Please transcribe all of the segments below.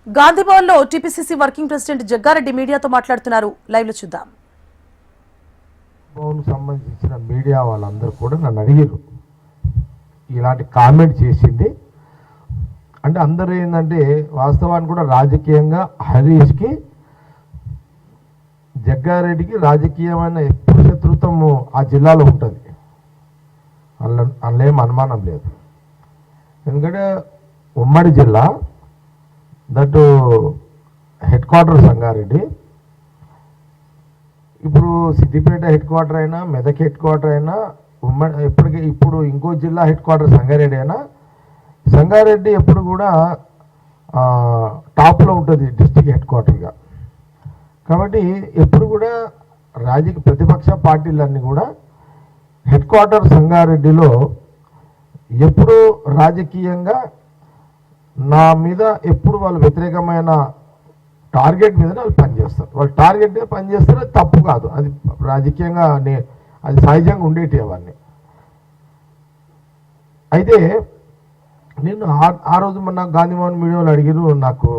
గాంధీభవన్లో TPCC working president Jaggareddy మీడియాతో మాట్లాడుతున్నారు. Live లో చూద్దాం. భవన్ సంబంధించిన మీడియా వాళ్ళందరూ కూడా నన్ను అడిగారు, ఇలాంటి కామెంట్ చేసింది అంటే అందరూ ఏంటంటే వాస్తవానికి కూడా రాజకీయంగా హరీష్కి జగ్గారెడ్డికి రాజకీయమైన ఎప్పుడు శత్రుత్వం ఆ జిల్లాలో ఉంటుంది, అందులో ఏం అనుమానం లేదు. ఎందుకంటే ఉమ్మడి జిల్లా, దట్ హెడ్ క్వార్టర్ సంగారెడ్డి, ఇప్పుడు సిద్దిపేట హెడ్ క్వార్టర్ అయినా, మెదక్ హెడ్ క్వార్టర్ అయినా, ఇప్పుడు ఇంకో జిల్లా హెడ్ క్వార్టర్ సంగారెడ్డి అయినా, సంగారెడ్డి ఎప్పుడు కూడా టాప్లో ఉంటుంది డిస్టిక్ హెడ్ క్వార్టర్గా. కాబట్టి ఎప్పుడు కూడా ప్రతిపక్ష పార్టీలన్నీ కూడా హెడ్ క్వార్టర్ సంగారెడ్డిలో ఎప్పుడు రాజకీయంగా నా మీద ఎప్పుడు వాళ్ళు వ్యతిరేకమైన టార్గెట్ మీద వాళ్ళు పనిచేస్తారు. వాళ్ళు టార్గెట్ మీద పనిచేస్తారు, అది తప్పు కాదు, అది రాజకీయంగా అది సహజంగా ఉండేటి అవన్నీ. అయితే నేను ఆ రోజు మొన్న గాంధీభవన్ మీడియాలో అడిగారు, నాకు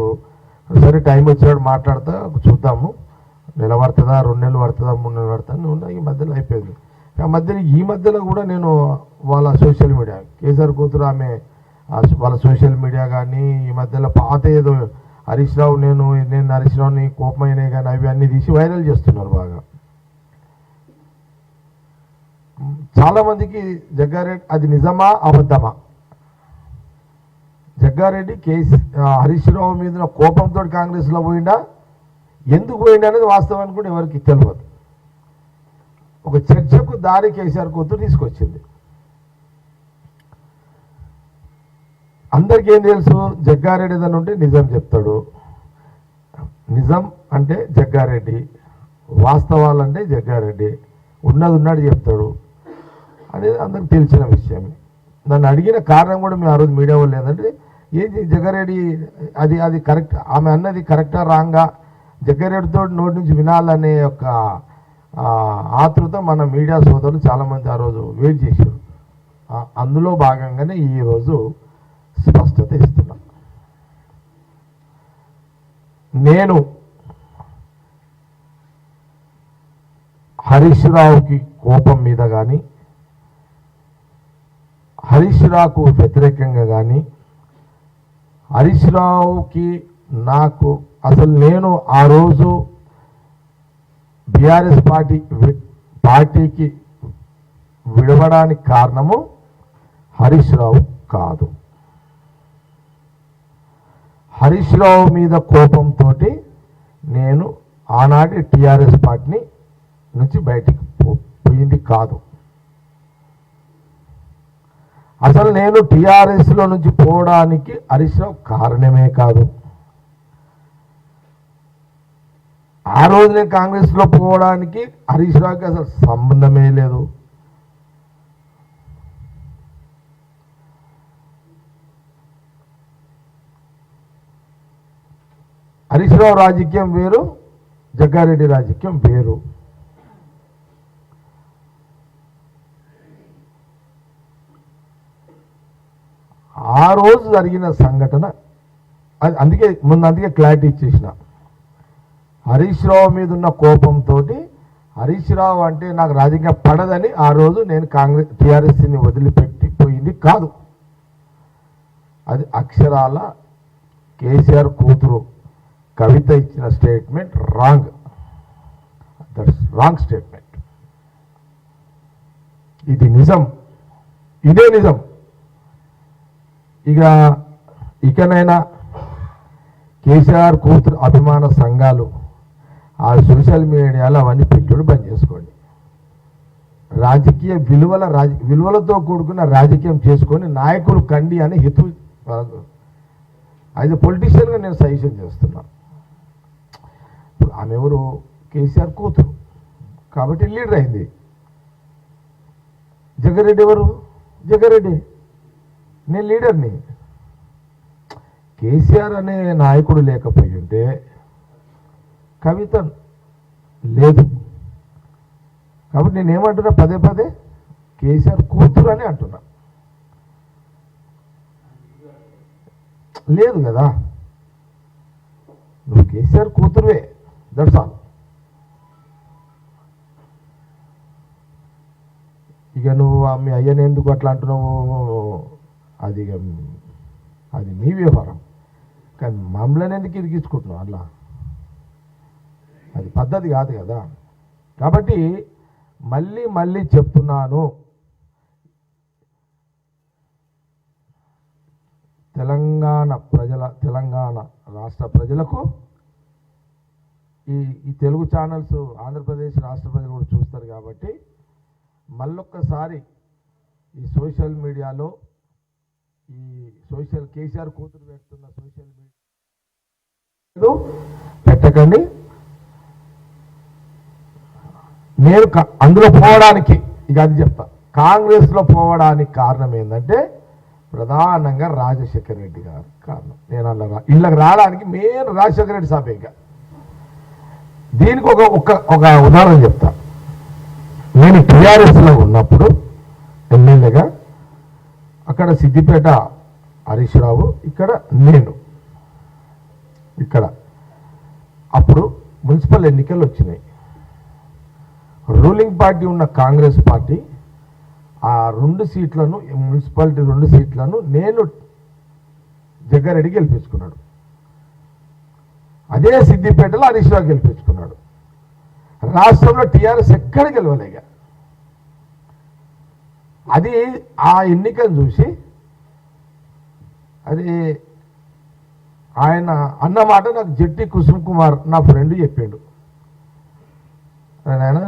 సరే టైం వచ్చినప్పుడు మాట్లాడతా, చూద్దాము, నెల పడుతుందా, 2 నెలలు పడుతుందా, 3 నెలలు పడుతుందా, ఈ మధ్యలో అయిపోయింది. ఈ మధ్యలో కూడా నేను వాళ్ళ సోషల్ మీడియా, కేసీఆర్ కూతురు ఆమె వాళ్ళ సోషల్ మీడియా కానీ, ఈ మధ్యలో పాత ఏదో హరీష్ రావు నేను హరీష్ రావుని కోపమైనవి కానీ అవి అన్నీ తీసి వైరల్ చేస్తున్నారు బాగా. చాలామందికి జగ్గారెడ్డి అది నిజమా అబద్ధమా, జగ్గారెడ్డి హరీష్ రావు మీద కోపంతో కాంగ్రెస్లో పోయిందా, ఎందుకు పోయిందా అనేది వాస్తవానికి కూడా ఎవరికి తెలియదు. ఒక చర్చకు దారి కేసీఆర్ కూతురు తీసుకొచ్చింది. అందరికీ ఏం తెలుసు, జగ్గారెడ్డి ఏదైనా ఉంటే నిజం చెప్తాడు, నిజం అంటే జగ్గారెడ్డి, వాస్తవాలంటే జగ్గారెడ్డి, ఉన్నది ఉన్నాడు చెప్తాడు అనేది అందరికి తెలిసిన విషయం. నన్ను అడిగిన కారణం కూడా మేము ఆ రోజు మీడియా వాళ్ళు లేదంటే, ఏంటి జగ్గారెడ్డి అది కరెక్ట్, ఆమె అన్నది కరెక్టా రాంగా, జగ్గారెడ్డితో నోటి నుంచి వినాలనే యొక్క ఆతృత మన మీడియా సోదరులు చాలామంది ఆ రోజు వెయిట్ చేశారు. అందులో భాగంగానే ఈరోజు స్పష్టత ఇస్తున్నా. నేను హరీష్ రావుకి కోపం మీద కానీ, హరీష్ రావుకు వ్యతిరేకంగా కానీ, హరీష్ రావుకి నాకు అసలు నేను ఆ రోజు బీఆర్ఎస్ పార్టీకి విడవడానికి కారణము హరీష్ రావు కాదు. హరీష్ రావు మీద కోపంతో నేను ఆనాటి టీఆర్ఎస్ పార్టీని నుంచి బయటికి పోయింది కాదు. అసలు నేను టీఆర్ఎస్లో నుంచి పోవడానికి హరీష్ రావు కారణమే కాదు. ఆ రోజు నేను కాంగ్రెస్లో పోవడానికి హరీష్ రావుకి అసలు సంబంధమే లేదు. హరీష్ రావు రాజకీయం వేరు, జగ్గారెడ్డి రాజకీయం వేరు. ఆ రోజు జరిగిన సంఘటన అందుకే క్లారిటీ ఇచ్చేసిన. హరీష్ రావు మీద ఉన్న కోపంతో హరీష్ రావు అంటే నాకు రాజకీయం పడదని ఆ రోజు నేను టీఆర్ఎస్ని వదిలిపెట్టిపోయింది కాదు. అది అక్షరాల కేసీఆర్ కూతురు కవిత ఇచ్చిన statement wrong, that's wrong statement. ఇది నిజం, ఇదే నిజం. ఇకనైనా కేసీఆర్ కూతురు అభిమాన సంఘాలు ఆ సోషల్ మీడియాలో అవన్నీ పెట్టుడు బంద్ చేసుకోండి. రాజకీయ విలువలతో కూడుకున్న రాజకీయం చేసుకొని నాయకులు కండి అని హితు యాజ్ ఎ పొలిటీషియన్గా నేను సజెషన్ చేస్తున్నాను. ఇప్పుడు ఆమె ఎవరు, కేసీఆర్ కూతురు కాబట్టి లీడర్ అయింది. జగ్గారెడ్డి ఎవరు, జగ్గారెడ్డి, నేను లీడర్ని. కేసీఆర్ అనే నాయకుడు లేకపోయి ఉంటే కవిత లేదు. కాబట్టి నేనేమంటున్నా, పదే కేసీఆర్ కూతురు అని అంటున్నా. లేదు కదా. నువ్వు కేసీఆర్ కూతురువే, దట్స్ ఆల్. ఇక నువ్వు మీ అయ్యని ఎందుకు అట్లా అంటున్నావు, అది అది మీ వ్యవహారం. కానీ మమ్మల్ని ఎందుకు ఇరికించుకుంటున్నావు అట్లా, అది పద్ధతి కాదు కదా. కాబట్టి మళ్ళీ మళ్ళీ చెప్తున్నాను, తెలంగాణ రాష్ట్ర ప్రజలకు ఈ తెలుగు ఛానల్స్ ఆంధ్రప్రదేశ్ రాష్ట్ర ప్రజలు కూడా చూస్తారు కాబట్టి మళ్ళొక్కసారి ఈ సోషల్ మీడియాలో కేసీఆర్ కూతురు పెడుతున్న సోషల్ మీడియా పెట్టకండి. నేను అందులో పోవడానికి ఇక అది చెప్తా, కాంగ్రెస్లో పోవడానికి కారణం ఏంటంటే ప్రధానంగా రాజశేఖర రెడ్డి గారు కారణం. నేను అలా ఇళ్ళకి రావడానికి మెయిన్ రాజశేఖర రెడ్డి సాబే. ఇంకా దీనికి ఒక ఉదాహరణ చెప్తా. నేను టీఆర్ఎస్లో ఉన్నప్పుడు ఎమ్మెల్యేగా అక్కడ సిద్దిపేట హరీష్ రావు, ఇక్కడ నేను, ఇక్కడ అప్పుడు మున్సిపల్ ఎన్నికలు వచ్చినాయి. రూలింగ్ పార్టీ ఉన్న కాంగ్రెస్ పార్టీ ఆ 2 సీట్లను, మున్సిపాలిటీ 2 సీట్లను నేను జగ్గారెడ్డి గెలిపించుకున్నాడు. అదే సిద్దిపేటలో హరీష్ రావు గెలిపించుకున్నాడు. రాష్ట్రంలో టీఆర్ఎస్ ఎక్కడ గెలవలేగా. అది ఆ ఎన్నికను చూసి అది ఆయన అన్నమాట నాకు జట్టి కుసుమ్ కుమార్ నా ఫ్రెండ్ చెప్పిండు. ఆయన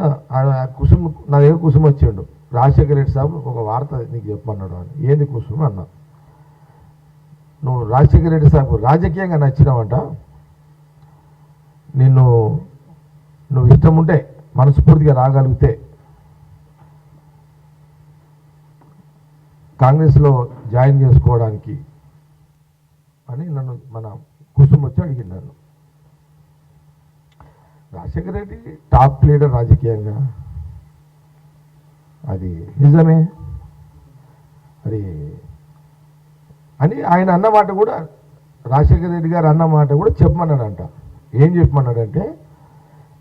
కుసుమ్ నా దగ్గర కుసుమ్ వచ్చిండు, రాజశేఖర రెడ్డి సాబ్ ఒక వార్త నీకు చెప్పమన్నాడు అని. ఏంది కుసుమ్ అన్నా, నువ్వు రాజశేఖర రెడ్డి సాబ్ రాజకీయంగా నచ్చినావంట, నువ్వు ఇష్టం ఉంటే మనస్ఫూర్తిగా రాగలిగితే కాంగ్రెస్లో జాయిన్ చేసుకోవడానికి అని నన్ను మన కుసుమ్ వచ్చి అడిగింది నన్ను. రాజశేఖర రెడ్డి టాప్ లీడర్ రాజకీయంగా, అది నిజమే అది అని ఆయన అన్నమాట కూడా, రాజశేఖర రెడ్డి గారు అన్నమాట కూడా చెప్పమన్నాడంట. ఏం చెప్పమన్నాడంటే,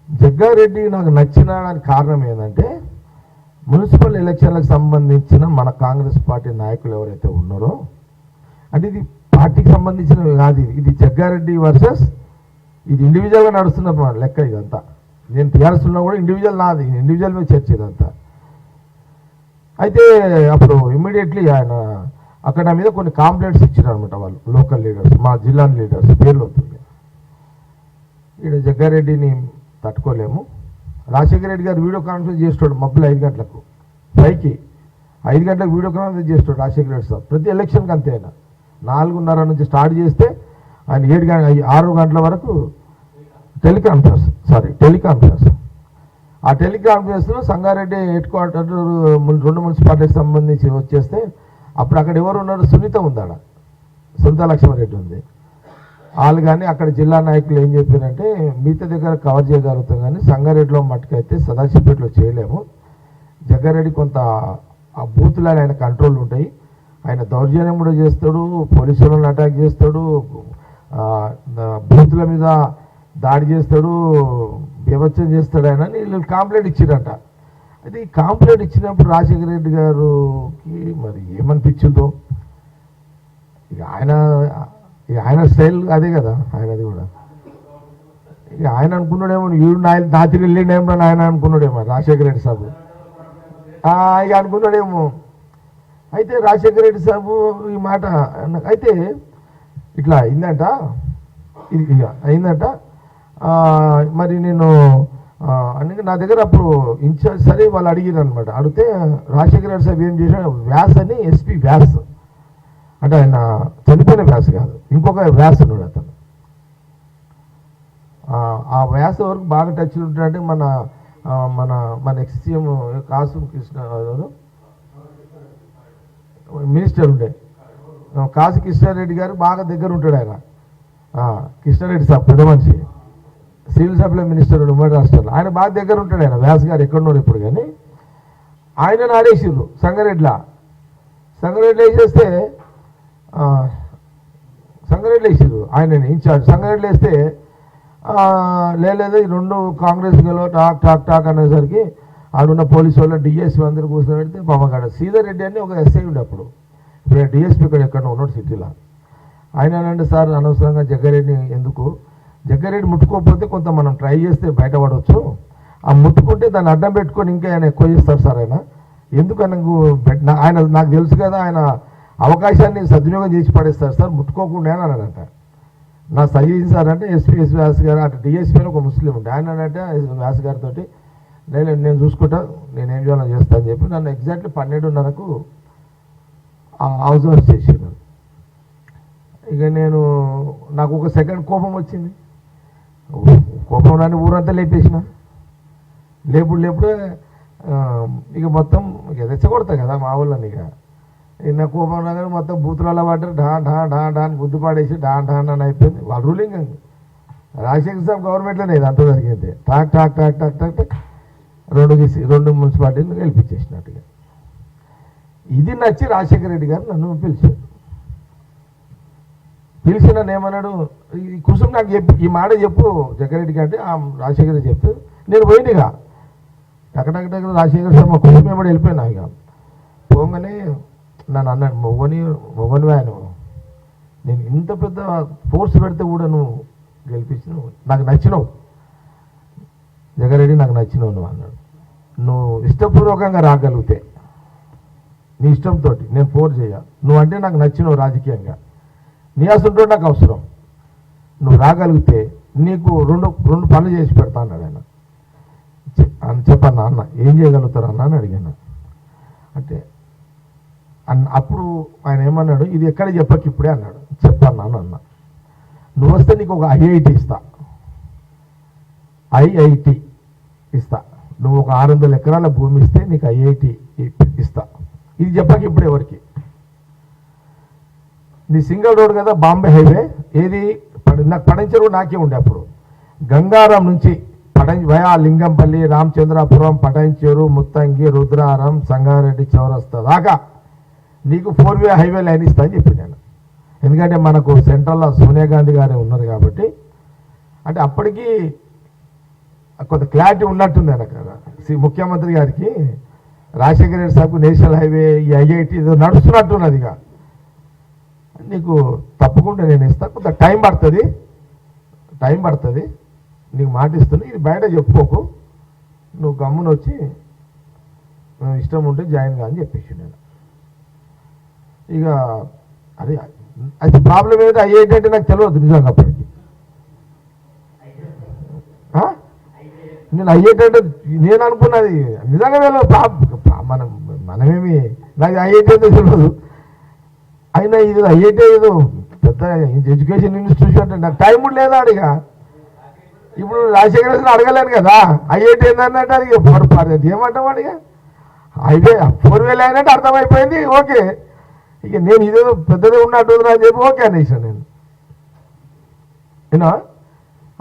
జగ్గారెడ్డి నాకు నచ్చినడానికి కారణం ఏంటంటే మున్సిపల్ ఎలక్షన్లకు సంబంధించిన మన కాంగ్రెస్ పార్టీ నాయకులు ఎవరైతే ఉన్నారో, అంటే ఇది పార్టీకి సంబంధించినవి కాదు, ఇది జగ్గారెడ్డి వర్సెస్ ఇది ఇండివిజువల్గా నడుస్తున్న లెక్క ఇదంతా. నేను టీఆర్ఎస్ ఉన్నా కూడా ఇండివిజువల్ నాది, ఇండివిజువల్ మీద చర్చ ఇదంతా. అయితే అప్పుడు ఇమ్మీడియట్లీ ఆయన అక్కడ మీద కొన్ని కాంప్లైంట్స్ ఇచ్చారు అనమాట వాళ్ళు, లోకల్ లీడర్స్, మా జిల్లా లీడర్స్, పేర్లు అవుతుంది. ఇక్కడ జగ్గారెడ్డిని తట్టుకోలేము. రాజశేఖర రెడ్డి గారు వీడియో కాన్ఫరెన్స్ చేస్తాడు మబ్బులు 5 గంటలకు, పైకి 5 గంటలకు వీడియో కాన్ఫరెన్స్ చేస్తాడు రాజశేఖర రెడ్డి సార్. ప్రతి ఎలక్షన్కి అంతే. ఆయన 4:30 నుంచి స్టార్ట్ చేస్తే ఆయన 6 గంటల వరకు టెలికాన్ఫరెన్స్. ఆ టెలికాన్ఫరెన్స్లో సంగారెడ్డి హెడ్ క్వార్టర్ 2 మున్సిపాలిటీకి సంబంధించి వచ్చేస్తే అప్పుడు అక్కడ ఎవరు ఉన్నారు, సునీత ఉందాడ, సునీత లక్ష్మారెడ్డి ఉంది. వాళ్ళు కానీ అక్కడ జిల్లా నాయకులు ఏం చెప్పారంటే, మిగతా దగ్గర కవర్ చేయగలుగుతాం కానీ సంగారెడ్డిలో మట్టుకైతే సదాశివపేటలో చేయలేము. జగ్గారెడ్డి కొంత ఆ బూతులు ఆయన కంట్రోల్ ఉంటాయి, ఆయన దౌర్జన్యం కూడా చేస్తాడు, పోలీసులను అటాక్ చేస్తాడు, బూతుల మీద దాడి చేస్తాడు, బీభత్సం చేస్తాడు ఆయన అని వీళ్ళు కాంప్లైంట్ ఇచ్చారంట. అయితే ఈ కాంప్లైంట్ ఇచ్చినప్పుడు రాజశేఖర రెడ్డి గారికి మరి ఏమనిపించిందో, ఇక ఆయన స్టైల్ అదే కదా ఆయనది కూడా. ఇక ఆయన అనుకున్నాడేమో, వీడు నాతికి వెళ్ళిండేమో అని ఆయన అనుకున్నాడేమో రాజశేఖర రెడ్డి సాబు, ఇక అనుకున్నాడేమో. అయితే రాజశేఖర రెడ్డి సాబు ఈ మాట అయితే ఇట్లా అయిందంట, మరి నేను అందుకే నా దగ్గర అప్పుడు ఇన్ఛార్జ్ సరే వాళ్ళు అడిగారు అనమాట. అడిగితే రాజశేఖర రెడ్డి సాబ్ ఏం చేశాడు, వ్యాస్ అని ఎస్పీ వ్యాస్, అంటే ఆయన చనిపోయిన వ్యాస్ కాదు, ఇంకొక వ్యాస్ ఉన్నాడు అతను. ఆ వ్యాస్ వరకు బాగా టచ్లు ఉంటాడంటే మన మన మన ఎక్స్ సీఎం కాసు కృష్ణ మినిస్టర్ ఉండే కాశీ కృష్ణారెడ్డి గారు బాగా దగ్గర ఉంటాడు ఆయన. కృష్ణారెడ్డి సాబ్ పెద్ద మనిషి, సివిల్ సప్లై మినిస్టర్ ఉమ్మడి రాష్ట్రంలో, ఆయన బాగా దగ్గర ఉంటాడు ఆయన. వ్యాస్ గారు ఎక్కడున్నారు ఇప్పుడు, కానీ ఆయనను ఆడేసిర్రు సంగారెడ్డిలో వేసేస్తే, సంగారెడ్డిలో వేసిర్రు ఆయనని ఇన్ఛార్జ్. సంగారెడ్డిలో వేస్తే లేదు ఈ రెండు కాంగ్రెస్ గెలవ టాక్ టాక్ టాక్ అనేసరికి ఆడున్న పోలీసు వాళ్ళు డిఎస్పీ అందరు కూర్చొని పెడితే పాపగాడ శ్రీధర్ రెడ్డి అని ఒక ఎస్ఐ ఉండే అప్పుడు ఇప్పుడు డిఎస్పీ ఇక్కడ ఎక్కడ ఉన్నాడు సిటీలో. ఆయన అంటే సార్ అనవసరంగా జగ్గారెడ్డి ఎందుకు, జగ్గారెడ్డి ముట్టుకోకపోతే కొంత మనం ట్రై చేస్తే బయటపడవచ్చు, ఆ ముట్టుకుంటే దాన్ని అడ్డం పెట్టుకొని ఇంకా ఆయన ఎక్కువ చేస్తారు సార్ ఆయన ఎందుకు ఆయన నాకు తెలుసు కదా ఆయన అవకాశాన్ని సద్వినియోగం చేసి పడేస్తారు సార్ ముట్టుకోకుండా అని అన్నాడంట. నా సజెషన్ సార్ అంటే ఎస్పీ వ్యాస్ గారు అటు డిఎస్పీ అని ఒక ముస్లిం ఉంటే ఆయన అంటే వ్యాస్ గారితో నేను చూసుకుంటా నేనేం చేయాలో చేస్తా అని చెప్పి నన్ను ఎగ్జాక్ట్లీ 12:30కు హౌస్ అరెస్ట్ చేసాను. ఇక నాకు ఒక సెకండ్ కోపం వచ్చింది, కోపం రాని ఊరంతా లేపేసిన, లేపుడే ఇక మొత్తం ఇక రెచ్చగొడతా కదా మా ఊళ్ళని. ఇక నా కోపం రాగానే మొత్తం బూతులలో పడ్డారు, ఢా ఢా ఢా ఢా అని గుద్దు పాడేసి ఢా ఢా అని అయిపోయింది. వాళ్ళ రూలింగ్ రాజశేఖర్ సాబ్ గవర్నమెంట్లోనే ఇది అంతా జరిగింది. Talk talk talk talk talk talk రెండు మున్సిపాలిటీలు గెలిపించేసినట్టుగా. ఇది నచ్చి రాజశేఖర రెడ్డి గారు నన్ను పిలిచారు. పిలిచి నన్ను ఏమన్నాడు, ఈ కుసుం నాకు చెప్పు, ఈ మాట చెప్పు జగ్గారెడ్డికి అంటే రాజశేఖర్ రెడ్డి చెప్తే నేను పోయిందిగా టకటక రాజశేఖర్ సార్ మా కుటుంబం ఏమో వెళ్ళిపోయినా. ఇక పోగానే నన్ను అన్నాడు, మొగని ఆయన నేను ఇంత పెద్ద ఫోర్స్ పెడితే కూడా నువ్వు గెలిపించినావు, నాకు నచ్చినావు జగ్గారెడ్డి, నాకు నచ్చినావు నువ్వు అన్నాడు. నువ్వు ఇష్టపూర్వకంగా రాగలిగితే నీ ఇష్టంతో నేను ఫోర్స్ చేయ, నువ్వంటే నాకు నచ్చినావు రాజకీయంగా, నీ అసలు నాకు అవసరం, నువ్వు రాగలిగితే నీకు రెండు పనులు చేసి పెడతా అన్నాడు ఆయన. చెప్పన్నా అన్న ఏం చేయగలుగుతారు అన్న అని అడిగాను. అంటే అప్పుడు ఆయన ఏమన్నాడు, ఇది ఎక్కడ చెప్పకి ఇప్పుడే అన్నాడు. చెప్పన్నా అన్న, నువ్వు వస్తే నీకు ఒక ఐఐటి ఇస్తా, ఐఐటి ఇస్తా, నువ్వు ఒక 600 ఎకరాల భూమి ఇస్తే నీకు ఐఐటి ఇస్తా. ఇది చెప్పకి ఇప్పుడు ఎవరికి, నీ సింగిల్ రోడ్ కదా బాంబే హైవే, ఏది నాకు పడంచెరు నాకే ఉండే అప్పుడు, గంగారం నుంచి వయా లింగంపల్లి, రామచంద్రాపురం, పటంచెరు, ముత్తంగి, రుద్రారం, సంగారెడ్డి చౌరస్తా దాకా నీకు 4-వే హైవే లైన్ ఇస్తా అని చెప్పి నేను. ఎందుకంటే మనకు సెంట్రల్లో సోనియా గాంధీ గారే ఉన్నారు కాబట్టి, అంటే అప్పటికి కొంత క్లారిటీ ఉన్నట్టుంది ఆయనకు ముఖ్యమంత్రి గారికి, రాజశేఖర రెడ్డి సార్కు నేషనల్ హైవే ఈ ఐఐటి నడుస్తున్నట్టున్నది. ఇక నీకు తప్పకుండా నేను ఇస్తా, కొంత టైం పడుతుంది నీకు మాట ఇస్తున్నా, ఇది బయట చెప్పుకోకు, నువ్వు గమ్మున వచ్చి ఇష్టం ఉంటే జాయిన్ కా అని చెప్పేసి నేను. ఇక అది ప్రాబ్లం ఏదో ఐఐటి అంటే నాకు తెలియదు నిజంగా అప్పటికి. నేను ఐఐటి అంటే నేను అనుకున్నది నిజంగా మనమేమి నాకు ఐఐటి అంటే తెలియదు. అయినా ఇది ఐఐటి ఏదో పెద్ద ఎడ్యుకేషన్ ఇన్స్టిట్యూషన్ అంటే నాకు టైం లేదా అడిగా. ఇప్పుడు రాజశేఖర అడగలేను కదా ఐఐటి ఏంటన్నట్టు అడిగి అది ఏమంటాం అడిగా, హైవే 4-వే లైన్ అంటే అర్థమైపోయింది. ఓకే, ఇక నేను ఇదేదో పెద్దదే ఉన్నట్టు అని చెప్పి ఓకే అనేసాను నేను.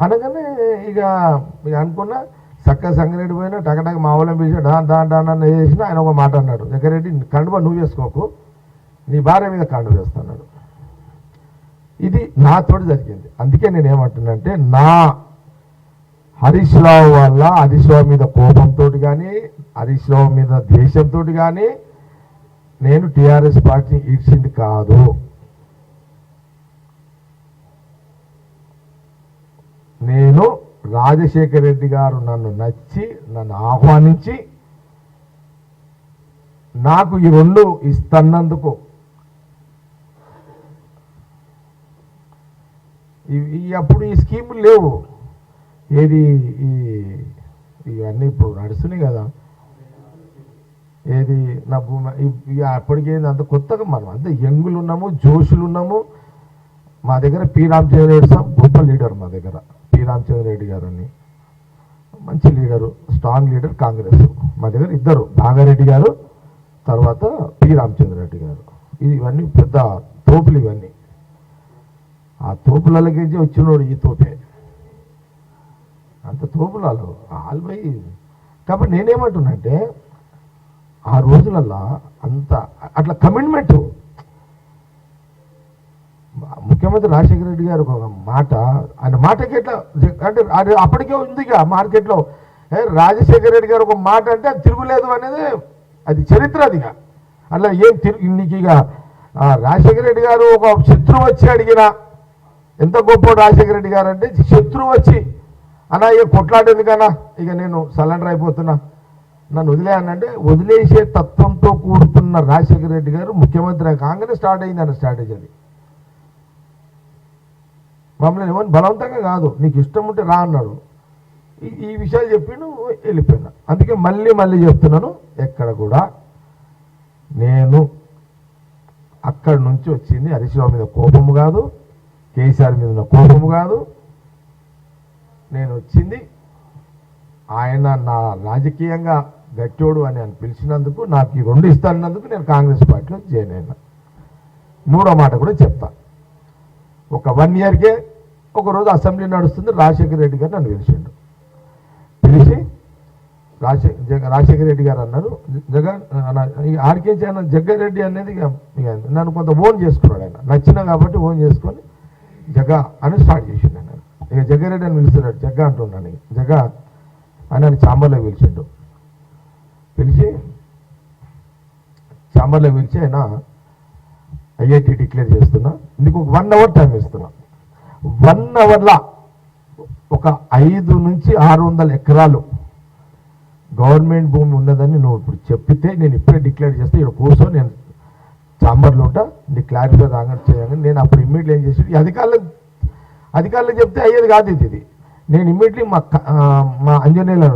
అనగానే ఇక అనుకున్నా సంగారెడ్డి పోయినా టకటక మా వాళ్ళని పిలిచి డాన్ అన్న చేసిన. ఆయన ఒక మాట అన్నాడు, జగ్గారెడ్డి కండువా నువ్వు వేసుకోకు, నీ భార్య మీద కండువ వేస్తున్నాడు. ఇది నాతోటి జరిగింది. అందుకే నేను ఏమంటున్నానంటే, నా హరీష్ రావు వల్ల హరీష్ రావు మీద కోపంతో కానీ హరీష్ రావు మీద ద్వేషంతో కానీ నేను టీఆర్ఎస్ పార్టీ ఇచ్చింది కాదు. నేను రాజశేఖర రెడ్డి గారు నన్ను నచ్చి నన్ను ఆహ్వానించి నాకు ఈ 2 ఇస్తున్నందుకు, అప్పుడు ఈ స్కీములు లేవు, ఏది ఇవన్నీ ఇప్పుడు నడుస్తున్నాయి కదా, ఏది నా భూమి అప్పటికేంది అంత కొత్తగా మనం అంత యంగులు ఉన్నాము, జోషులు ఉన్నాము. మా దగ్గర పి రామచంద్ర రెడ్డి సార్ గొప్ప లీడర్, మా దగ్గర పి రామచంద్ర రెడ్డి గారు అని మంచి లీడరు, స్ట్రాంగ్ లీడర్ కాంగ్రెస్. మా దగ్గర ఇద్దరు, నాగారెడ్డి గారు తర్వాత పి రామచంద్ర రెడ్డి గారు. ఇవన్నీ పెద్ద తోపులు ఇవన్నీ. ఆ తోపులకి వచ్చినోడు ఈ తోపే, అంత తోపులలో ఆల్బై. కాబట్టి నేనేమంటున్నానంటే ఆ రోజులల్లో అంత అట్లా కమిట్మెంట్ ముఖ్యమంత్రి రాజశేఖర రెడ్డి గారు ఒక మాట, ఆయన మాటకి ఎట్లా అంటే అది అప్పటికే ఉందిగా మార్కెట్లో. రాజశేఖర రెడ్డి గారు ఒక మాట అంటే అది తిరుగులేదు అనేది అది చరిత్ర. అదిగా అట్లా ఏం నీకు ఇక రాజశేఖర రెడ్డి గారు ఒక శత్రువు వచ్చి అడిగినా ఎంత గొప్ప రాజశేఖర రెడ్డి గారు అంటే, శత్రువు వచ్చి అన్నా ఇక కొట్లాడేందుకన్నా ఇక నేను సరెండర్ అయిపోతున్నా, నన్ను వదిలేయనంటే వదిలేసే తత్వంతో కూడుతున్న రాజశేఖర రెడ్డి గారు ముఖ్యమంత్రి కాగానే స్టార్ట్ అయింది అన్న స్ట్రాటజీ. అది మమ్మల్ని ఏమని బలవంతంగా కాదు, నీకు ఇష్టం ఉంటే రా అన్నాడు. ఈ విషయాలు చెప్పి నువ్వు వెళ్ళిపోయినా. అందుకే మళ్ళీ చెప్తున్నాను, ఎక్కడ కూడా నేను అక్కడి నుంచి వచ్చింది హరీష్ రావు మీద కోపము కాదు, కేసీఆర్ మీద ఉన్న కోపము కాదు. నేను వచ్చింది ఆయన నా రాజకీయంగా గట్టోడు అని అని పిలిచినందుకు, నాకు ఈ 2 ఇస్తానన్నందుకు నేను కాంగ్రెస్ పార్టీలో జాయిన్ అయినా. 3వ మాట కూడా చెప్తా. ఒక 1 ఇయర్కే ఒకరోజు అసెంబ్లీ నడుస్తుంది, రాజశేఖర రెడ్డి గారు నన్ను పిలిచిండు. పిలిచి రాజశేఖర రెడ్డి గారు అన్నారు, ఆర్కేజీ అన్న జగ్గారెడ్డి అనేది నన్ను కొంత ఓన్ చేసుకున్నాడు. ఆయన నచ్చిన కాబట్టి ఓన్ చేసుకొని జగ్గా అని స్టార్ట్ చేసిండు. ఆయన ఇక జగ్గారెడ్డి అని పిలుస్తున్నాడు, జగ్గా అంటున్నాను. జగ్గా అని చాంబర్లో పిలిచిండు. పిలిచి ఆయన ఐఐటి డిక్లేర్ చేస్తున్నా, నీకు 1 అవర్ టైం ఇస్తున్నా. 1 అవర్లా ఒక 500 నుంచి 600 ఎకరాలు గవర్నమెంట్ భూమి ఉన్నదని నువ్వు ఇప్పుడు చెప్పితే నేను ఇప్పుడే డిక్లేర్ చేస్తే ఇక్కడ కూర్చో, నేను చాంబర్లో ఉంటా, నీకు క్లారిఫై రాగానే చేయాలని. నేను అప్పుడు ఇమ్మీడియట్లీ ఏం చేసి అధికారులకు చెప్తే అయ్యేది కాదు ఇది. నేను ఇమ్మీడియట్లీ మా అంజనేయులు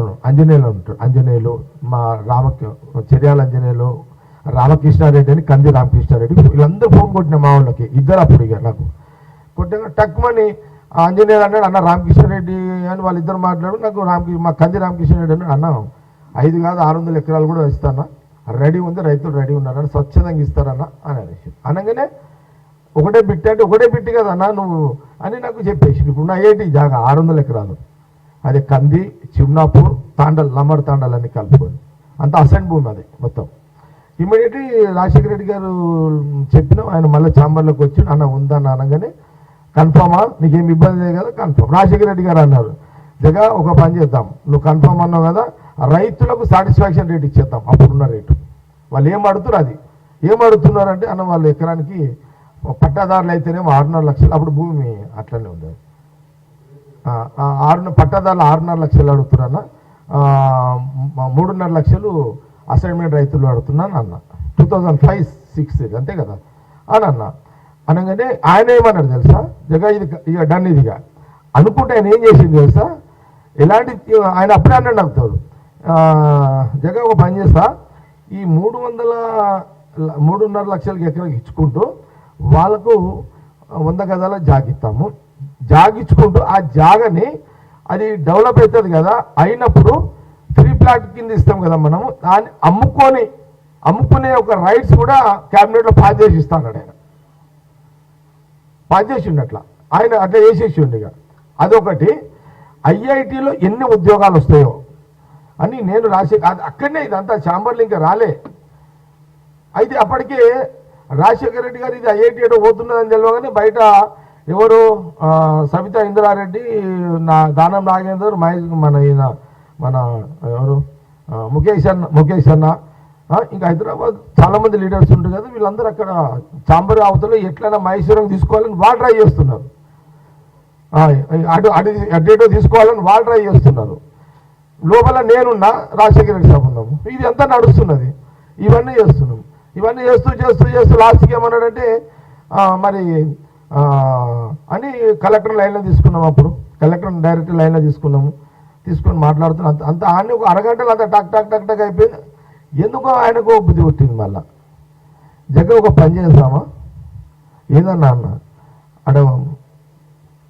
మా చెర్యాల అంజనేయులు, రామకృష్ణారెడ్డి అని కంది రామకృష్ణారెడ్డి, వీళ్ళందరూ ఫోన్ కొట్టిన మా వాళ్ళకి. ఇద్దరు అప్పుడు ఇక నాకు కొట్టిన టక్మని ఆంజనేయులు అన్నాడు, అన్న రామకృష్ణారెడ్డి అని వాళ్ళిద్దరు మాట్లాడు. నాకు మా కంది రామకృష్ణారెడ్డి అన్నాడు, అన్న 5 కాదు 600 ఎకరాలు కూడా ఇస్తానా, రెడీ ఉంది, రైతులు రెడీ ఉన్నారని స్వచ్ఛందంగా ఇస్తారన్న అని అనేసి. అనగానే ఒకటే బిట్టి అంటే ఒకటే బిట్టి కదా అన్న నువ్వు అని నాకు చెప్పేసి. ఇప్పుడు నా ఏంటి జాగా 600 ఎకరాలు, అదే కంది, చిమ్నాపూర్, తాండల్, లమ్మర్ తాండల్ అన్ని కలుపుకొని అంత అసెంట్ భూమి అది మొత్తం. ఇమ్మీడియట్లీ రాజశేఖర రెడ్డి గారు చెప్పిన ఆయన మళ్ళీ ఛాంబర్లోకి వచ్చి అన్న ఉందన్న అనగానే, కన్ఫర్మా, నీకేం ఇబ్బంది లేదు కదా, కన్ఫర్మ్. రాజశేఖర రెడ్డి గారు అన్నారు, జగా ఒక పని చేద్దాం, నువ్వు కన్ఫర్మ్ అన్నావు కదా, రైతులకు సాటిస్ఫాక్షన్ రేట్ ఇచ్చేద్దాం. అప్పుడున్న రేటు వాళ్ళు ఏం అడుగుతారు, అది ఏం అడుగుతున్నారంటే అన్న వాళ్ళు ఎకరానికి పట్టాదారులు అయితేనేమో 6.5 లక్షలు, అప్పుడు భూమి అట్లనే ఉంది. పట్టాదారులు 6.5 లక్షలు అడుగుతున్నారన్న, 3.5 లక్షలు అసైన్మెంట్ రైతులు అడుగుతున్నాను అన్న. 2005-06 అంతే కదా అని అన్న. అనగానే ఆయన ఏమన్నాడు తెలుసా, జగా ఇది ఇక డన్ ఇదిగా అనుకుంటే ఆయన ఏం చేసింది తెలుసా, ఎలాంటి ఆయన అప్పుడే అన్నాడు నాకు తోడు, జగా ఒక పని చేస్తా, ఈ 3.5 లక్షలకి ఎకరాకి ఇచ్చుకుంటూ వాళ్ళకు 100 గదాల జాగిస్తాము, జాగిచ్చుకుంటూ ఆ జాగని అది డెవలప్ అవుతుంది కదా, అయినప్పుడు 3 ప్లాట్ కింద ఇస్తాం కదా మనము, దాన్ని అమ్ముకునే ఒక రైట్స్ కూడా క్యాబినెట్లో పాస్ చేసి ఇస్తాడు. ఆయన పాస్ చేసి ఉండట్లా, ఆయన అట్లా చేసేసి ఉండేగా. అదొకటి. ఐఐటిలో ఎన్ని ఉద్యోగాలు వస్తాయో అని నేను అక్కడనే ఇదంతా ఛాంబర్లు ఇంకా రాలే. అయితే అప్పటికే రాజశేఖర రెడ్డి గారు ఇది ఐఐటి ఏటో పోతున్నదని తెలియగానే బయట ఎవరు సవితా ఇంద్రారెడ్డి, దానం నాగేందర్, మన ఎవరు ముఖేష్ అన్న, ఇంకా హైదరాబాద్ చాలామంది లీడర్స్ ఉంటారు కదా, వీళ్ళందరూ అక్కడ చాంబర్ అవతల ఎట్లయినా మహేశ్వరం తీసుకోవాలని వాళ్ళు ట్రై చేస్తున్నారు, అటేటో తీసుకోవాలని వాళ్ళు ట్రై చేస్తున్నారు. లోపల నేనున్నా, రాజశేఖర రెడ్డి సాబ్ ఉన్నాము, ఇది అంతా నడుస్తున్నది. ఇవన్నీ చేస్తున్నాం. ఇవన్నీ చేస్తూ లాస్ట్కి ఏమన్నాడంటే మరి అని కలెక్టర్ లైన్లో తీసుకున్నాము. అప్పుడు కలెక్టర్ డైరెక్ట్ లైన్లో తీసుకొని మాట్లాడుతున్నాం. అంత ఆయన ఒక అరగంటలో అంత టక్ టక్ టక్ టక్ అయిపోయింది. ఎందుకో ఆయనకు బుద్ధి పుట్టింది. మళ్ళా జగ ఒక పని చేద్దామా, ఏదన్నా అన్న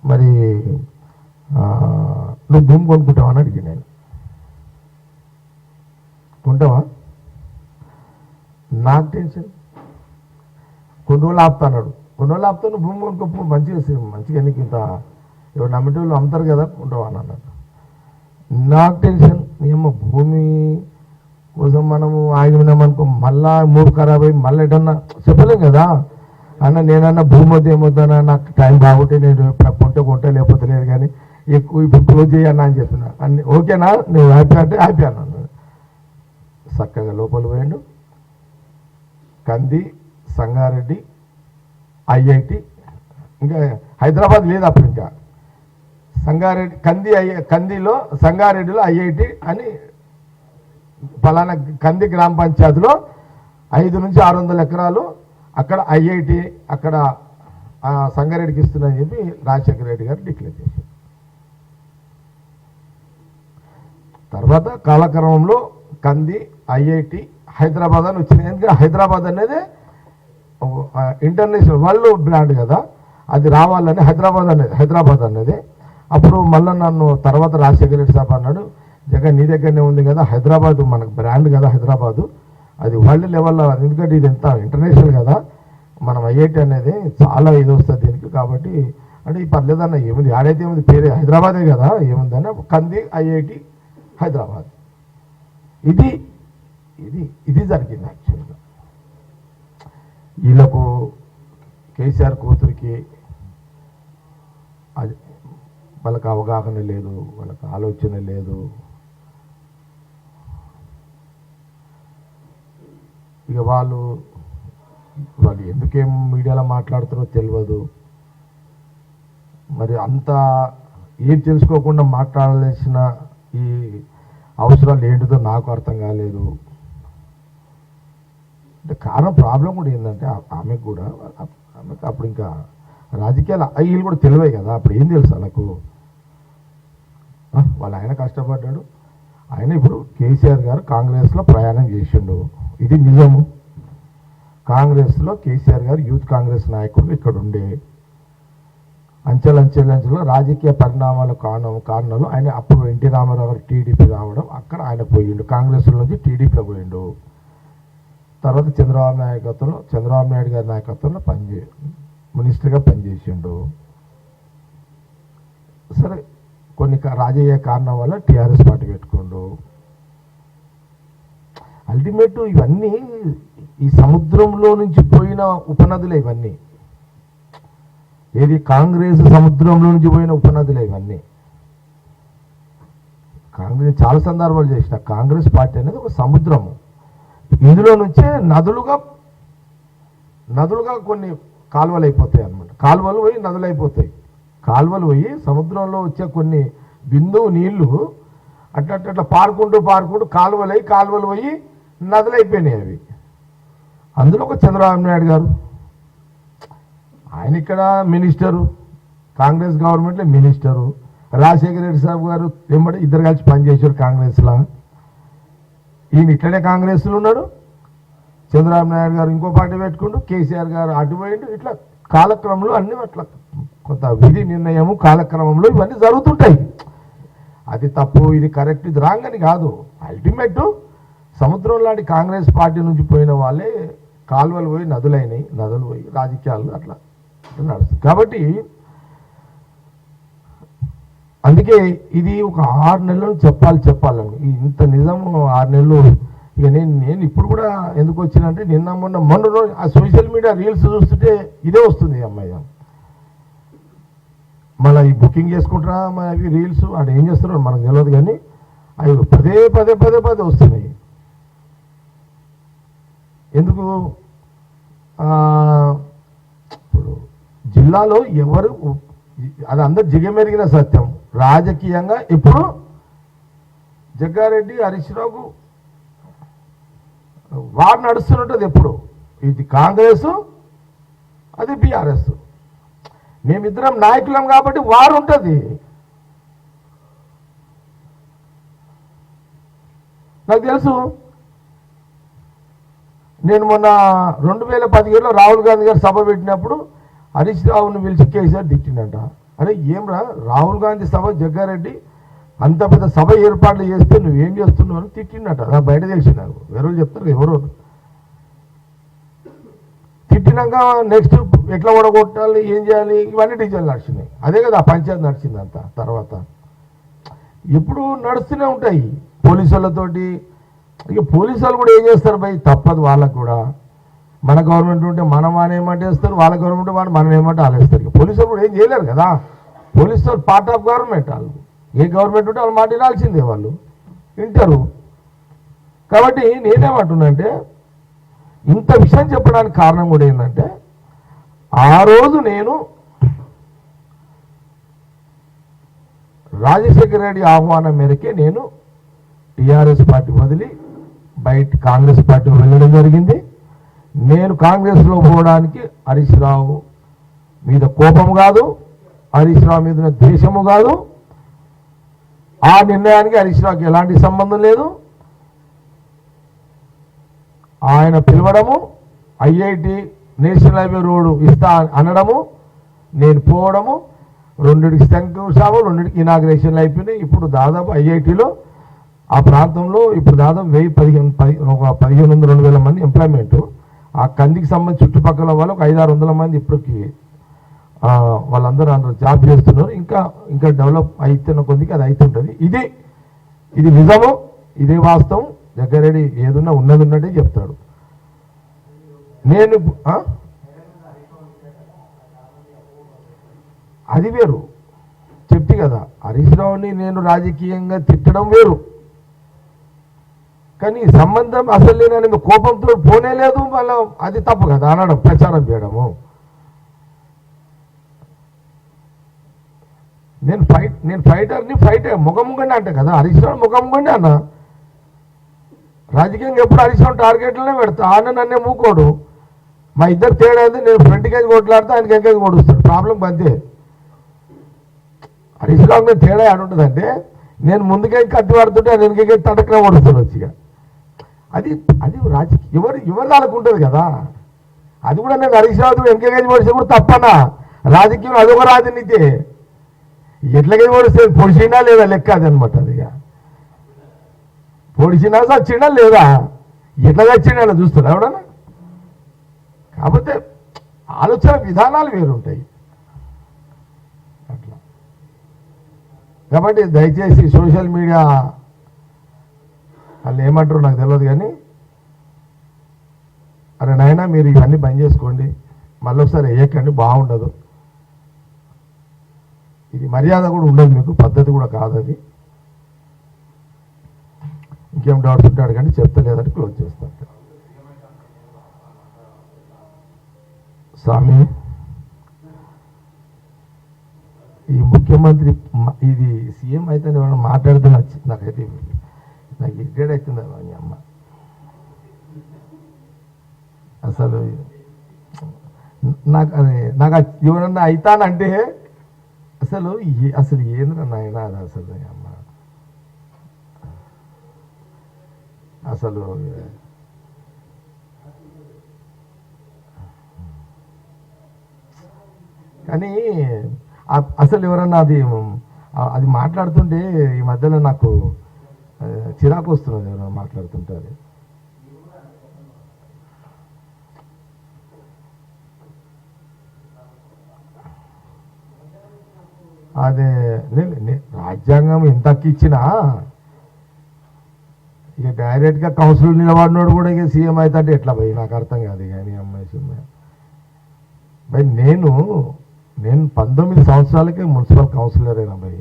మరి నువ్వు భూమి కొనుక్కుంటావా అని అడిగి, నేను కొంటావా, నాకు టెన్షన్, కొన్ని రోజులు ఆపుతాడు, కొన్ని రోజులు ఆపుతా, నువ్వు భూమి కొనుక్కో, మంచిగా నీకు ఇంత ఎవరు నమ్మేటోళ్ళు అమ్ముతారు కదా, ఉంటావా అని అన్నాడు. నాకు టెన్షన్, ఏమో భూమి కోసం మనము ఆగినామనుకో, మళ్ళా మూడు ఖరాబ్ అయ్యి మళ్ళీ ఎటన్నా చెప్పలేం కదా. అన్న నేనన్నా భూమి వద్ద ఏమొద్దన్నా నాకు టైం బాగుంటే నేను కొంట లేకపోతే లేదు కానీ ఎక్కువ ఇప్పుడు క్లోజ్ చేయన్నా అని చెప్పిన అన్ని ఓకేనా నువ్వు హ్యాపీ అంటే హ్యాపీ అన్నాను. చక్కగా లోపల పోయాడు. కంది, సంగారెడ్డి, ఐఐటి, ఇంకా హైదరాబాద్ లేదు అప్పుడు, ఇంకా సంగారెడ్డి కందిలో సంగారెడ్డిలో ఐఐటి అని ఫలానా కంది గ్రామ పంచాయతీలో 500 నుంచి 600 ఎకరాలు అక్కడ ఐఐటి అక్కడ సంగారెడ్డికి ఇస్తుందని చెప్పి రాజశేఖర రెడ్డి గారు డిక్లేర్ చేశారు. తర్వాత కాలక్రమంలో కంది, ఐఐటి, హైదరాబాద్ అని వచ్చింది. ఎందుకంటే హైదరాబాద్ అనేది ఇంటర్నేషనల్ వరల్డ్ బ్రాండ్ కదా, అది రావాలని హైదరాబాద్ అనేది అప్పుడు మళ్ళీ నన్ను తర్వాత రాజశేఖర రెడ్డి సాబ్ అన్నాడు, జగన్ నీ దగ్గరనే ఉంది కదా హైదరాబాద్, మనకు బ్రాండ్ కదా హైదరాబాదు, అది వరల్డ్ లెవెల్లో, ఎందుకంటే ఇది ఎంత ఇంటర్నేషనల్ కదా, మనం ఐఐటి అనేది చాలా ఇది వస్తుంది దీనికి, కాబట్టి అంటే ఈ పర్లేదన్న ఏముంది ఆడైతే ఏముంది పేరే హైదరాబాదే కదా ఏముందని కంది, ఐఐటి, హైదరాబాద్. ఇది ఇది ఇది జరిగింది యాక్చువల్గా. వీళ్ళకు కేసీఆర్ కూతురికి అది వాళ్ళకి అవగాహన లేదు, వాళ్ళకి ఆలోచన లేదు. ఇక వాళ్ళు ఎందుకేం మీడియాలో మాట్లాడుతారో తెలియదు. మరి అంత ఏం తెలుసుకోకుండా మాట్లాడాల్సిన ఈ అవసరాలు ఏంటిదో నాకు అర్థం కాలేదు. అంటే కారణం ప్రాబ్లం కూడా ఏంటంటే ఆమెకు అప్పుడు ఇంకా రాజకీయాలు వీళ్ళు కూడా తెలివే కదా, అప్పుడు ఏం తెలుసు వాళ్ళకు. ఆయన కష్టపడ్డాడు, ఆయన ఇప్పుడు కేసీఆర్ గారు కాంగ్రెస్లో ప్రయాణం చేసిండు, ఇది నిజము. కాంగ్రెస్లో కేసీఆర్ గారు యూత్ కాంగ్రెస్ నాయకుడు ఇక్కడ ఉండే అంచెలంచెలంచెలో రాజకీయ పరిణామాల కారణాలు ఆయన అప్పుడు ఎన్టీ రామారావు గారు టీడీపీ రావడం, అక్కడ ఆయన పోయిండు, కాంగ్రెస్ నుంచి టీడీపీలో పోయిండు. తర్వాత చంద్రబాబు నాయుడు గారి నాయకత్వంలో మినిస్టర్గా పనిచేసిండు. సరే కొన్ని రాజకీయ కారణం వల్ల టీఆర్ఎస్ పార్టీ పెట్టుకోండు. అల్టిమేట్ ఇవన్నీ ఈ సముద్రంలో నుంచి పోయిన ఉపనదులే ఇవన్నీ. ఏది కాంగ్రెస్ సముద్రంలో నుంచి పోయిన ఉపనదులే ఇవన్నీ. కాంగ్రెస్ చాలా సందర్భాలు చేసిన కాంగ్రెస్ పార్టీ అనేది ఒక సముద్రము, ఇందులో నుంచే నదులుగా కొన్ని కాలువలు అయిపోతాయి అన్నమాట. కాలువలు పోయి నదులు అయిపోతాయి, కాలువలు పోయి సముద్రంలో వచ్చే కొన్ని బిందువు నీళ్లు అట్లా పారుకుంటూ కాలువలు పోయి నదులు అయిపోయినాయి అవి. అందులో ఒక చంద్రబాబు నాయుడు గారు, ఆయన ఇక్కడ మినిస్టరు, కాంగ్రెస్ గవర్నమెంట్లో మినిస్టరు, రాజశేఖర రెడ్డి సాబ్ గారు వెంబడి ఇద్దరు కలిసి పనిచేశారు కాంగ్రెస్లో. ఈయన ఇట్లనే కాంగ్రెస్లో ఉన్నాడు, చంద్రబాబు నాయుడు గారు ఇంకో పార్టీ పెట్టుకుంటూ, కేసీఆర్ గారు అటుపోయిండు. ఇట్లా కాలక్రమంలో అన్ని అట్లా కొంత విధి నిర్ణయము కాలక్రమంలో ఇవన్నీ జరుగుతుంటాయి. అది తప్పు, ఇది కరెక్ట్, ఇది రాంగ్ అని కాదు. అల్టిమేట్ సముద్రం లాంటి కాంగ్రెస్ పార్టీ నుంచి పోయిన వాళ్ళే కాలువలు పోయి నదులు పోయి రాజకీయాలు అట్లా నడుస్తుంది. కాబట్టి అందుకే ఇది ఒక 6 నెలలు చెప్పాలని ఇంత నిజము 6 నెలలు. ఇక నేను ఇప్పుడు కూడా ఎందుకు వచ్చినంటే మొన్న రోజు ఆ సోషల్ మీడియా రీల్స్ చూస్తుంటే ఇదే వస్తుంది. అమ్మాయి మళ్ళీ ఈ బుకింగ్ చేసుకుంటారా అవి రీల్స్ అక్కడ ఏం చేస్తారో మనకు తెలియదు, కానీ అవి పదే వస్తున్నాయి. ఎందుకు ఇప్పుడు జిల్లాలో ఎవరు, అది అందరు జిగమెరిగిన సత్యం, రాజకీయంగా ఇప్పుడు జగ్గారెడ్డి హరీష్ రావుకు వారు నడుస్తున్నట్టు. ఎప్పుడు ఇది కాంగ్రెస్, అది బీఆర్ఎస్, మేమిద్దరం నాయకులం కాబట్టి వారు ఉంటుంది. నాకు తెలుసు, నేను మొన్న 2017లో రాహుల్ గాంధీ గారు సభ పెట్టినప్పుడు హరీష్ రావుని పిలిచి కేసీఆర్ తిట్టిండంట. అరే ఏమ్రా, రాహుల్ గాంధీ సభ జగ్గారెడ్డి అంత పెద్ద సభ ఏర్పాట్లు చేస్తే నువ్వేం చేస్తున్నావు అని తిట్టిండట. నాకు బయట తెలిసింది, నాకు ఎవరో చెప్తారు, ఎవరో తిట్టినాక నెక్స్ట్ ఎట్లా ఓడగొట్టాలి, ఏం చేయాలి, ఇవన్నీ డీజీలు నడిచినాయి. అదే కదా పంచాయతీ నడిచింది అంతా. తర్వాత ఎప్పుడు నడుస్తూనే ఉంటాయి పోలీసులతోటి. ఇక పోలీసు వాళ్ళు కూడా ఏం చేస్తారు భయ్, తప్పదు వాళ్ళకు కూడా. మన గవర్నమెంట్ ఉంటే మనం ఏమంటే వేస్తారు, వాళ్ళ గవర్నమెంట్ వాళ్ళు మనం ఏమంటే ఆలోచిస్తారు. ఇక పోలీసులు కూడా ఏం చేయలేరు కదా, పోలీసులు పార్ట్ ఆఫ్ గవర్నమెంట్. వాళ్ళు ఏ గవర్నమెంట్ ఉంటే వాళ్ళు మాట వినాల్సిందే, వాళ్ళు వింటారు. కాబట్టి నేనేమంటున్నానంటే ఇంత విషయం చెప్పడానికి కారణం కూడా ఏంటంటే ఆ రోజు నేను రాజశేఖర రెడ్డి ఆహ్వానం మేరకే నేను టీఆర్ఎస్ పార్టీ వదిలి బయట కాంగ్రెస్ పార్టీ వెళ్ళడం జరిగింది. నేను కాంగ్రెస్లో పోవడానికి హరీష్ రావు మీద కోపం కాదు, హరీష్ రావు మీద ద్వేషము కాదు. ఆ నిర్ణయానికి హరీష్ రావుకి ఎలాంటి సంబంధం లేదు. ఆయన పిలవడము, ఐఐటి నేషనల్ హైవే రోడ్డు ఇస్తా అనడము, నేను పోవడము, రెండిటికి శంకుస్థాపన, రెండిటికి ఇనాగ్రేషన్లు అయిపోయినాయి. ఇప్పుడు దాదాపు ఐఐటిలో ఆ ప్రాంతంలో ఇప్పుడు దాదాపు 1500-2000 మంది ఎంప్లాయ్మెంట్. ఆ కందికి సంబంధించి చుట్టుపక్కల వాళ్ళు ఒక 500-600 మంది ఇప్పటికి వాళ్ళందరూ అందరూ జాబ్ చేస్తున్నారు. ఇంకా ఇంకా డెవలప్ అవుతున్న కొద్దికి అది అవుతుంటుంది. ఇది నిజము, ఇదే వాస్తవం. జగ్గారెడ్డి ఏదున్నా ఉన్నది ఉన్నట్టే చెప్తాడు. నేను అది వేరు చెప్తే కదా, హరీష్ రావుని నేను రాజకీయంగా తిట్టడం వేరు, కానీ సంబంధం అసలు నేను కోపంతో పోనే లేదు. మళ్ళీ అది తప్పు కదా అనడం, ప్రచారం చేయడము. నేను ఫైటర్ ముఖముఖండి అంటే కదా, హరీష్ రావు ముఖముఖండి అన్న. రాజకీయంగా ఎప్పుడు హరీష్ రావు టార్గెట్లోనే పెడతా, ఆయన నన్నే మూకోడు. మా ఇద్దరు తేడా అయితే నేను ఫ్రంట్కేజ్ కొట్లాడితే ఆయనకి ఎంకేజ్ కొడుస్తాడు. ప్రాబ్లం అంతే. హరీష్ రావు మీద తేడా ఆడుంటుందంటే నేను ముందుకే కత్తి పడుతుంటే ఆయన వెనకే తడకనే కొడుస్తాడు వచ్చిగా. అది రాజకీయం ఎవరు దానికి కదా. అది కూడా నేను హరీష్ రావు ఎంకేజ్ పొడిస్తే కూడా తప్పనా? రాజకీయం అదొక రాజనీతి. ఎట్లాగే పొడిస్తే పొడిచినా లేదా లెక్క అది అనమాట. అదిగా పొడిచినా చచ్చిండా లేదా, ఎట్లా చచ్చిండా అలా చూస్తాడు ఎవడన్నా. కాకపోతే ఆలోచన విధానాలు వేరుంటాయి అట్లా. కాబట్టి దయచేసి సోషల్ మీడియా వాళ్ళు ఏమంటారో నాకు తెలియదు, కానీ అరే నాయనా మీరు ఇవన్నీ బంద్ చేసుకోండి, మళ్ళీ ఒకసారి వేయకండి, బాగుండదు. ఇది మర్యాద కూడా ఉండదు, మీకు పద్ధతి కూడా కాదు అది. ఇంకేం డౌట్స్ ఉంటాడు కానీ చెప్తలేదంటే క్లోజ్ చేస్తాను. స్వామి, ఈ ముఖ్యమంత్రి ఇది సీఎం అయితే ఏమైనా మాట్లాడితే నాకైతే నాకు ఇరిటేట్ అవుతుంది మీ అమ్మ. అసలు నాకు ఎవరన్నా అవుతానంటే అసలు ఏంద్రా నాయన అది అసలు అమ్మ. అసలు కానీ అసలు ఎవరన్నా అది మాట్లాడుతుంటే ఈ మధ్యలో నాకు చిరాకు వస్తున్నది ఎవరన్నా మాట్లాడుతుంటే. అదే రాజ్యాంగం ఎంత ఇచ్చినా ఇక డైరెక్ట్గా కౌన్సిల్ నిలబడినోడు కూడా ఇక సీఎం అవుతాంటే ఎట్లా భయ్, నాకు అర్థం కాదు. కానీ అమ్మాయి సీఎం భయ్, నేను 19 సంవత్సరాలకే మున్సిపల్ కౌన్సిలర్ అయినా భయ్.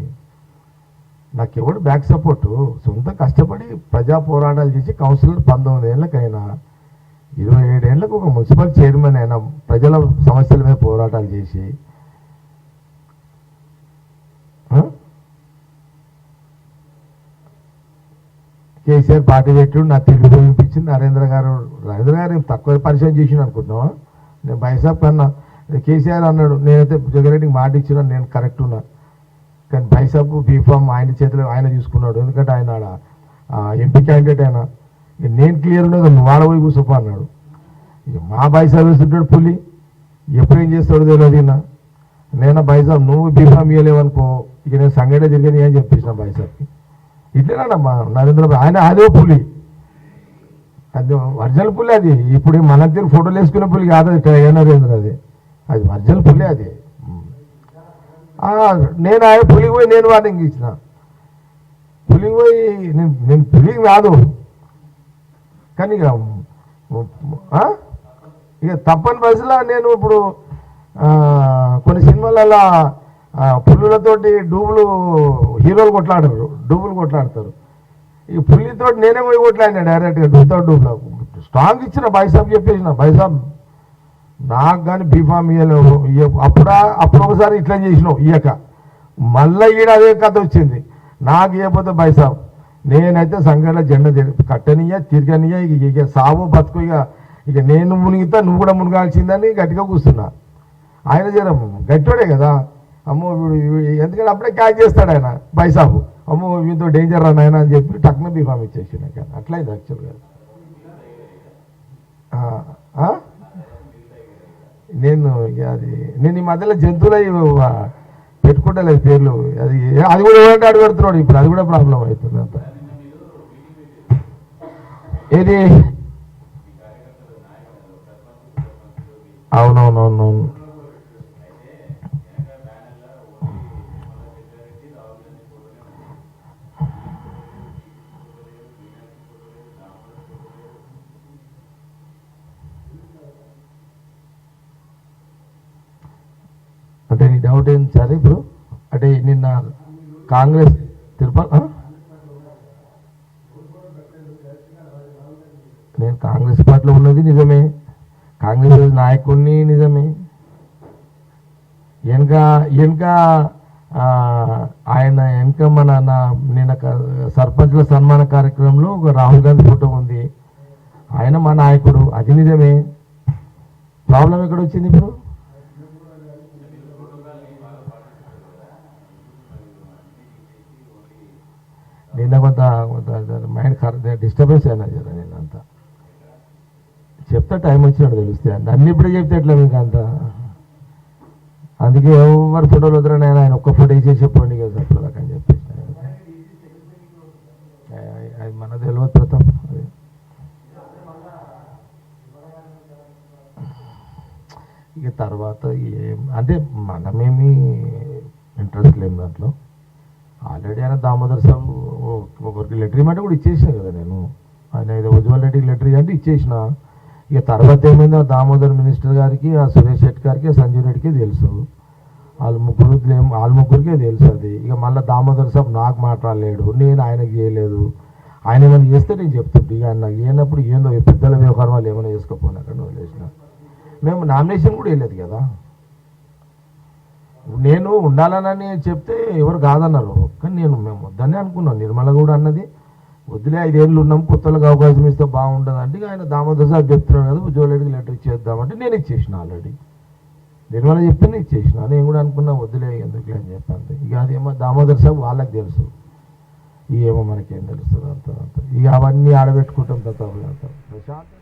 నాకు ఎవడు బ్యాక్ సపోర్టు, సొంత కష్టపడి ప్రజా పోరాటాలు చేసి కౌన్సిలర్ 19 ఏళ్ళకైనా 27 ఏళ్ళకు ఒక మున్సిపల్ చైర్మన్ అయినా ప్రజల సమస్యల మీద పోరాటాలు చేసి కేసీఆర్ పార్టీ పెట్టాడు, నా తెలుగు చూపించింది. నరేంద్ర గారు తక్కువ పరిచయం చేసిండు అనుకుంటున్నావా? నేను బైసాబ్ కన్నా కేసీఆర్ అన్నాడు, నేనైతే జగన్రెడ్డికి మాట ఇచ్చినా, నేను కరెక్ట్ ఉన్నా. కానీ బైసాబ్ బీఫామ్ ఆయన చేతిలో ఆయన తీసుకున్నాడు, ఎందుకంటే ఆయన ఎంపీ క్యాండిడేట్ అయినా. నేను క్లియర్ ఉండదు, నువ్వు ఆడపోయి కూర్చోపో అన్నాడు. ఇక మా బైసాబ్ వేస్తుంటాడు పులి, ఎప్పుడేం చేస్తాడో తెలియదు. నేను బైసాబ్ నువ్వు బీఫామ్ ఇవ్వలేవనుకో, ఇక నేను సంగడే తిరిగి అని చెప్పేసిన బైసాబ్కి. ఇట్లేనమ్మా నరేంద్ర ఆయన అదే పులి, అది ఒరిజినల్ పులి. అది ఇప్పుడు మన దగ్గర ఫోటోలు వేసుకునే పులి కాదు అది, నరేంద్ర అది ఒరిజినల్ పులి అది. నేను ఆయన పులికి పోయి నేను వార్నింగ్ ఇచ్చిన, పులికి పోయి నేను పులికి కాదు, కానీ ఇక తప్పని పరిస్థితిలో నేను ఇప్పుడు కొన్ని సినిమాలలో పుల్లులతోటి హీరోలు కొట్లాడతారు ఈ పుల్లితో నేనే పోయి కొట్లాడినా డైరెక్ట్గా డూబులో స్ట్రాంగ్ ఇచ్చిన బైసాబ్ చెప్పేసిన బైసాబ్ నాకు కానీ బీఫామ్ అప్పుడు ఒకసారి ఇట్లా చేసినావు ఇయ్యక మళ్ళీ ఈడ అదే కథ వచ్చింది నాకు ఇవ్వకపోతే బైసాబ్ నేనైతే సంఘంలో జెండా కట్టనియా తిరగనియా ఇక సావు బతుకు ఇక నేను మునిగితే నువ్వు కూడా మునగాల్సిందని గట్టిగా కూర్చున్నా ఆయన జరం గట్టివాడే కదా అమ్మో ఎందుకంటే అప్పుడే క్యాచ్ చేస్తాడు ఆయన బైసాబు అమ్మో వీటితో డేంజర్ రా నాయన అని చెప్పి టక్న బీఫామ్ ఇచ్చేసి నాకు అట్లయింది యాక్చువల్గా నేను ఈ మధ్యలో జంతువులు పెట్టుకుంటలేదు పేర్లు అది కూడా ఏమంటే అడుగు పెడుతున్నాడు ఇప్పుడు అది కూడా ప్రాబ్లం అవుతుంది అంత ఏది అవునవునవునవును అంటే నీ డౌట్ ఏంటి సార్ ఇప్పుడు అంటే నిన్న కాంగ్రెస్ తిరుపతి నేను కాంగ్రెస్ పార్టీలో ఉన్నది నిజమే కాంగ్రెస్ నాయకుడిని నిజమే వెనక ఆయన నిన్న సర్పంచ్ల సన్మాన కార్యక్రమంలో ఒక రాహుల్ గాంధీ ఫోటో ఉంది ఆయన మా నాయకుడు అది నిజమే ప్రాబ్లం ఎక్కడ వచ్చింది ఇప్పుడు నిన్న కొంత మైండ్ డిస్టర్బెన్స్ అయినా జర నేనంతా చెప్తా టైం వచ్చినట్టు తెలుస్తే అన్ని ఇప్పుడే చెప్తే ఎట్లా మీకు అంత అందుకే ఎవరు ఫోటోలు వద్దరని ఆయన ఒక్క ఫోటో వేసేసి చెప్పండి కదా అప్పుడు దాకా అని చెప్పేసి అది మన తెలియదు ప్రతాప్ అది ఇక తర్వాత అంటే మనమేమి ఇంట్రెస్ట్ లేము దాంట్లో ఆల్రెడీ ఆయన దామోదర్ సాబ్ ఒకరికి లెటర్ ఇవ్వమంటే కూడా ఇచ్చేసిన కదా నేను ఆయన ఏదో ఉజ్వల్ రెడ్డికి లెటర్ అంటే ఇచ్చేసిన ఇక తర్వాత ఏమైందో దామోదర్ మినిస్టర్ గారికి ఆ సురేష్ శెట్టి గారికి ఆ సంజయ్ రెడ్డికి తెలుసు వాళ్ళ ముగ్గురికే తెలుసు అది ఇక మళ్ళీ దామోదర్ సాబ్ నాకు మాట్లాడలేడు నేను ఆయనకి చేయలేదు ఆయన ఏమైనా చేస్తే నేను చెప్తుంటే ఇక ఆయన నాకు ఏనప్పుడు ఏందో పెద్దల వ్యవహారం వాళ్ళు ఏమైనా చేసుకోపోయినా అక్కడ వదిలేసిన మేము నామినేషన్ కూడా వేయలేదు కదా నేను ఉండాలని చెప్తే ఎవరు కాదన్నారు కానీ మేము వద్దనే అనుకున్నాను నిర్మల కూడా అన్నది వద్దులే 5 ఏళ్ళు ఉన్నాం కొత్తలకు అవకాశం ఇస్తే బాగుంటుంది అంటే ఆయన దామోదర్ సాబ్ చెప్తున్నాడు కదా ఉజ్వల్ రెడ్డికి లెటర్ ఇచ్చేద్దామంటే నేను ఇచ్చేసిన ఆల్రెడీ నిర్మల చెప్తే ఇచ్చేసిన నేను కూడా అనుకున్నా వద్దులే ఎందుకులే అని చెప్పాను ఇక అదేమో దామోదర్ సాబ్ వాళ్ళకి తెలుసు ఏమో మనకేం తెలుస్తుంది అంత ఇక అవన్నీ ఆడబెట్టుకుంటాం ప్రశాంత్